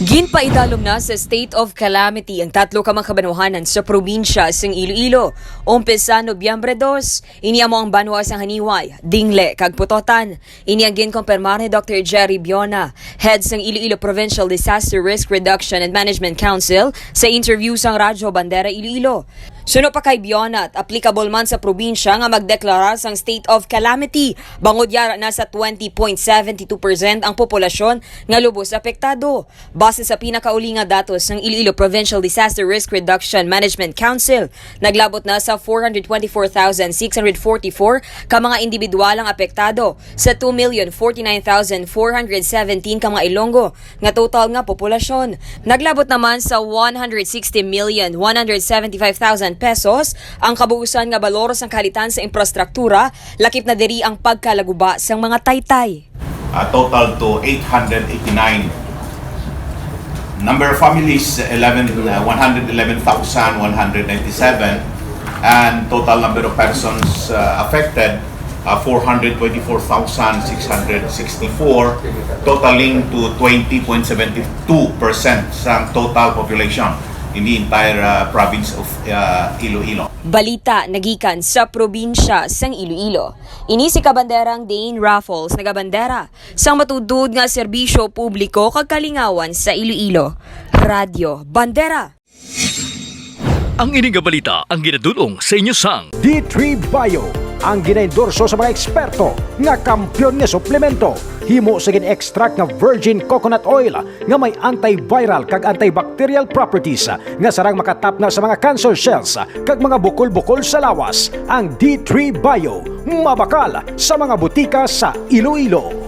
Ginpaidalom na sa state of calamity ang tatlo ka mga kabanwahanan sa probinsya sang Iloilo. Umpisa Nobyembre 2, ini amo ang banwa sang Haniway, Dingle, kag Putotan. Ini ang ginkompirmar ni Dr. Jerry Biona, head sang Iloilo Provincial Disaster Risk Reduction and Management Council sa interview sang Radyo Bandera Iloilo. Suno pa kay Biona at applicable man sa probinsya nga magdeklara sang state of calamity. Bangod yara na sa 20.72% ang populasyon nga lubos apektado. Base sa pinakauli nga datos ng Iloilo Provincial Disaster Risk Reduction Management Council, naglabot na sa 424,644 ka mga individual ang apektado sa 2,049,417 ka mga Ilonggo nga total nga populasyon. Naglabot naman sa 160,175,000 pesos ang kabuusan nga balor sang kalitan sa infrastruktura, lakip na diri ang pagkalaguba sang mga taytay. Total to 889. Number of families 111,197, and total number of persons affected 424,664, totaling to 20.72% sa total population in the entire province of Iloilo. Balita nagikan sa probinsya sang Iloilo. Ini si kabanderang Dane Raffles nagabandera sang matudud nga serbisyo publiko kag kalingawan sa Iloilo. Radyo Bandera. Ang ining nga balita ang ginadulong sa inyo sang D3 Bio, ang ginaendorso sa mga eksperto nga kampyon nga suplemento. Himo sa gin-extract nga virgin coconut oil nga may antiviral kag antibacterial properties nga sarang makatapna sa mga cancer cells kag mga bukol-bukol sa lawas. Ang D3 Bio, mabakal sa mga butika sa Iloilo.